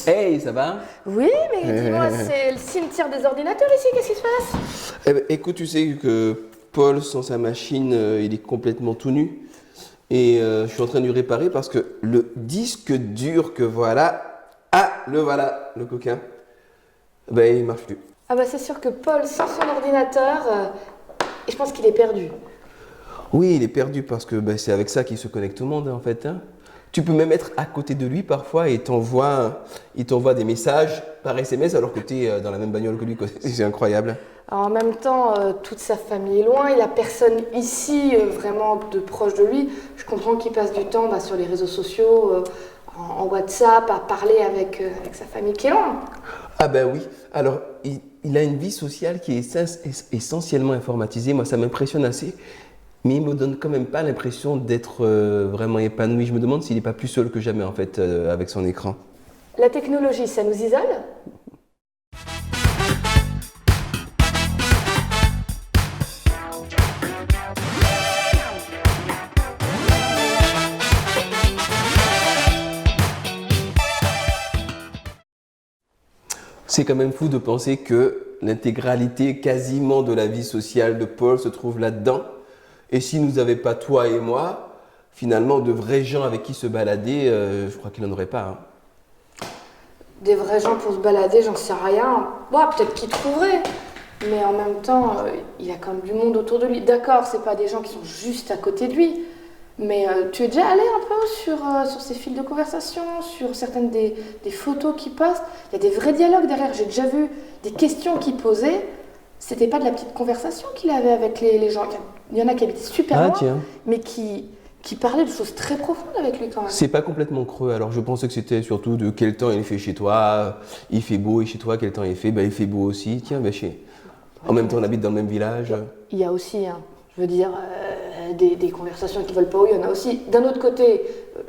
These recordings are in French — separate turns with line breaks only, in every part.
Hey, ça va?
Oui, mais dis-moi, c'est le cimetière des ordinateurs ici, qu'est-ce qui se passe?
Eh ben, écoute, tu sais que Paul, sans sa machine, il est complètement tout nu. Et je suis en train de lui réparer parce que le disque dur que voilà, le voilà, le coquin, ben il marche plus.
Ah bah c'est sûr que Paul, sans son ordinateur, je pense qu'il est perdu.
Oui, il est perdu parce que ben, c'est avec ça qu'il se connecte au monde en fait, hein. Tu peux même être à côté de lui parfois et il t'envoie des messages par SMS alors que tu es dans la même bagnole que lui, quoi. C'est incroyable.
Alors, en même temps, toute sa famille est loin, il a personne ici vraiment de proche de lui. Je comprends qu'il passe du temps sur les réseaux sociaux, en WhatsApp, à parler avec sa famille qui est loin.
Ah ben oui, alors il a une vie sociale qui est essentiellement informatisée, moi ça m'impressionne assez, mais il me donne quand même pas l'impression d'être vraiment épanoui. Je me demande s'il n'est pas plus seul que jamais en fait avec son écran.
La technologie, ça nous isole?
C'est quand même fou de penser que l'intégralité quasiment de la vie sociale de Paul se trouve là-dedans. Et s'il nous avait pas toi et moi, finalement de vrais gens avec qui se balader, je crois qu'il n'en aurait pas, hein.
Des vrais gens pour se balader, j'en sais rien. Bon, peut-être qu'il trouverait. Mais en même temps, il y a quand même du monde autour de lui. D'accord, c'est pas des gens qui sont juste à côté de lui. Mais tu es déjà allé un peu sur ces fils de conversation, sur certaines des photos qui postent. Il y a des vrais dialogues derrière. J'ai déjà vu des questions qu'il posait. C'était pas de la petite conversation qu'il avait avec les gens. Il y en a qui habitaient super loin,
Tiens.
mais qui parlaient de choses très profondes avec lui quand même.
C'est pas complètement creux, alors je pensais que c'était surtout de quel temps il fait chez toi, il fait beau et chez toi quel temps il fait, ben il fait beau aussi, tiens, ben en même temps on habite dans le même village.
Il y a aussi, je veux dire, des conversations qui ne veulent pas où il y en a aussi. D'un autre côté,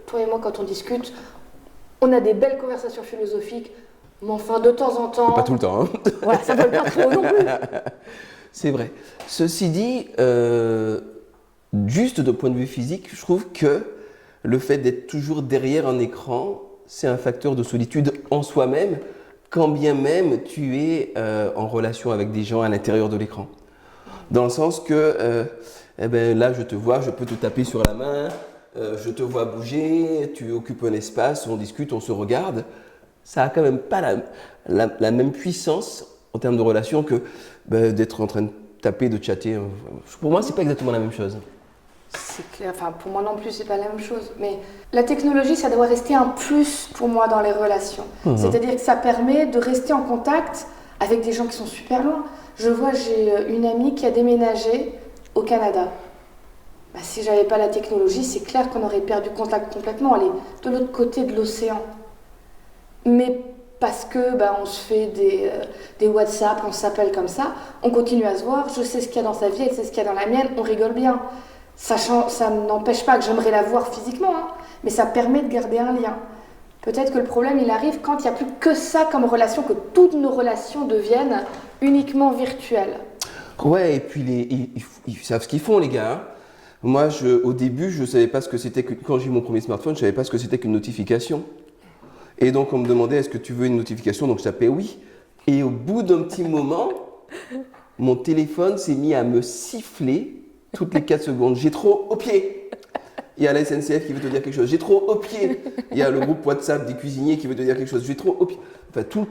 toi et moi quand on discute, on a des belles conversations philosophiques, mais enfin de temps en temps...
Pas tout le temps, hein.
Voilà, ça ne vole pas trop non plus.
C'est vrai. Ceci dit, juste d'un point de vue physique, je trouve que le fait d'être toujours derrière un écran, c'est un facteur de solitude en soi-même, quand bien même tu es en relation avec des gens à l'intérieur de l'écran. Dans le sens que, eh ben, là je te vois, je peux te taper sur la main, je te vois bouger, tu occupes un espace, on discute, on se regarde. Ça a quand même pas la même puissance en termes de relation que d'être en train de taper, de chatter. Pour moi, c'est pas exactement la même chose.
C'est clair, enfin pour moi non plus c'est pas la même chose, mais la technologie ça doit rester un plus pour moi dans les relations. C'est-à-dire que ça permet de rester en contact avec des gens qui sont super loin. Je vois, j'ai une amie qui a déménagé au Canada. Bah, si j'avais pas la technologie, c'est clair qu'on aurait perdu contact complètement, elle est de l'autre côté de l'océan. Mais parce que on se fait des WhatsApp, on s'appelle comme ça, on continue à se voir, je sais ce qu'il y a dans sa vie, elle sait ce qu'il y a dans la mienne, on rigole bien. Ça n'empêche pas que j'aimerais la voir physiquement, mais ça permet de garder un lien. Peut-être que le problème, il arrive quand il n'y a plus que ça comme relation, que toutes nos relations deviennent uniquement virtuelles.
Ouais, et puis ils savent ce qu'ils font, les gars, hein. Moi, au début, je ne savais pas ce que c'était quand j'ai eu mon premier smartphone, je ne savais pas ce que c'était qu'une notification. Et donc, on me demandait, est-ce que tu veux une notification? Donc, je tapais oui. Et au bout d'un petit moment, mon téléphone s'est mis à me siffler toutes les 4 secondes. J'ai trop au pied. Il y a la SNCF qui veut te dire quelque chose. J'ai trop au pied. Il y a le groupe WhatsApp des cuisiniers qui veut te dire quelque chose. J'ai trop au pied. Enfin, tout le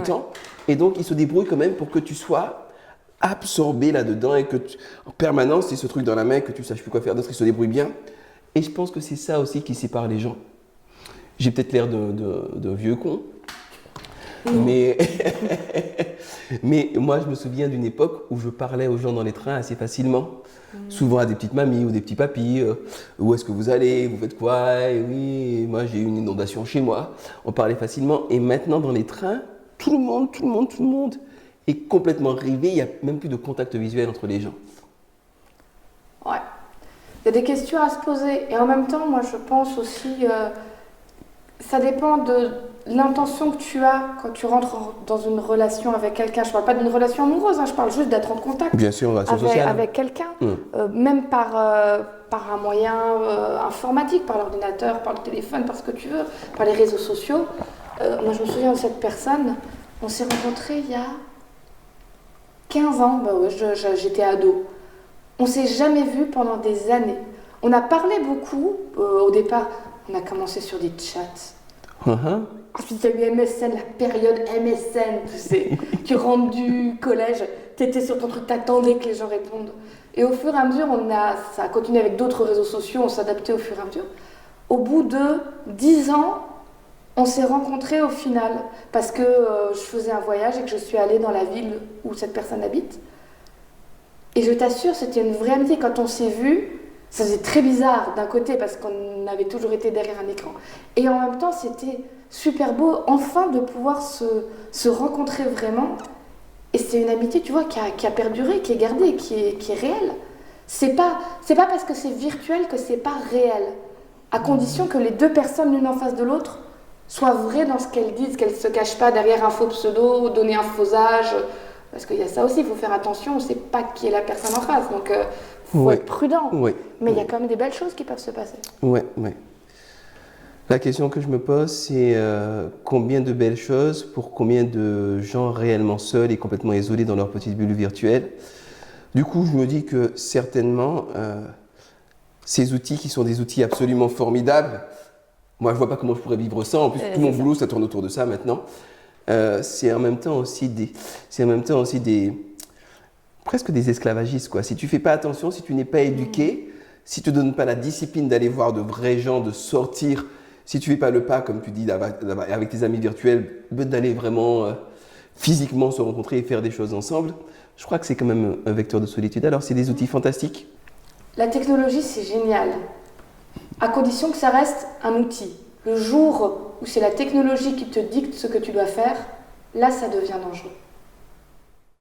temps. Et donc, ils se débrouillent quand même pour que tu sois absorbé là-dedans et que en permanence, c'est ce truc dans la main, que tu ne saches plus quoi faire d'autre. Ils se débrouillent bien. Et je pense que c'est ça aussi qui sépare les gens. J'ai peut-être l'air de vieux con. Mais moi, je me souviens d'une époque où je parlais aux gens dans les trains assez facilement. Souvent à des petites mamies ou des petits papis. Où est-ce que vous allez? Vous faites quoi? Et oui, moi j'ai eu une inondation chez moi. On parlait facilement. Et maintenant, dans les trains, tout le monde est complètement rivé. Il n'y a même plus de contact visuel entre les gens.
Ouais. Il y a des questions à se poser. Et en même temps, moi je pense aussi... ça dépend de l'intention que tu as quand tu rentres dans une relation avec quelqu'un. Je ne parle pas d'une relation amoureuse, je parle juste d'être en contact.
Bien sûr, une relation sociale.
Avec quelqu'un, même par un moyen informatique, par l'ordinateur, par le téléphone, par ce que tu veux, par les réseaux sociaux. Moi, je me souviens de cette personne. On s'est rencontrés il y a 15 ans. Bah ouais, j'étais ado. On s'est jamais vus pendant des années. On a parlé beaucoup. Au départ, on a commencé sur des chats. Ensuite, il y a eu MSN, la période MSN, tu sais. Tu rentres du collège, t'étais sur ton truc, t'attendais que les gens répondent. Et au fur et à mesure, ça a continué avec d'autres réseaux sociaux, on s'adaptait au fur et à mesure. Au bout de 10 ans, on s'est rencontrés au final, parce que je faisais un voyage et que je suis allée dans la ville où cette personne habite. Et je t'assure, c'était une vraie amitié. Quand on s'est vus, ça faisait très bizarre d'un côté, parce qu'on avait toujours été derrière un écran. Et en même temps, c'était super beau, enfin, de pouvoir se rencontrer vraiment. Et c'est une amitié, tu vois, qui a perduré, qui est gardée, qui est réelle. C'est pas parce que c'est virtuel que c'est pas réel. À condition que les deux personnes, l'une en face de l'autre, soient vraies dans ce qu'elles disent, qu'elles ne se cachent pas derrière un faux pseudo, donner un faux âge. Parce qu'il y a ça aussi, il faut faire attention, on ne sait pas qui est la personne en face. Donc, il faut être prudent. Mais il y a quand même des belles choses qui peuvent se passer.
Ouais. La question que je me pose, c'est combien de belles choses pour combien de gens réellement seuls et complètement isolés dans leur petite bulle virtuelle. Du coup, je me dis que certainement, ces outils qui sont des outils absolument formidables, moi je ne vois pas comment je pourrais vivre sans, en plus tout mon boulot ça tourne autour de ça maintenant, c'est en même temps aussi presque des esclavagistes, quoi. Si tu ne fais pas attention, si tu n'es pas éduqué, si tu ne donnes pas la discipline d'aller voir de vrais gens, de sortir, si tu ne fais pas le pas, comme tu dis, avec tes amis virtuels, d'aller vraiment physiquement se rencontrer et faire des choses ensemble, je crois que c'est quand même un vecteur de solitude. Alors, c'est des outils fantastiques.
La technologie, c'est génial, à condition que ça reste un outil. Le jour où c'est la technologie qui te dicte ce que tu dois faire, là, ça devient dangereux.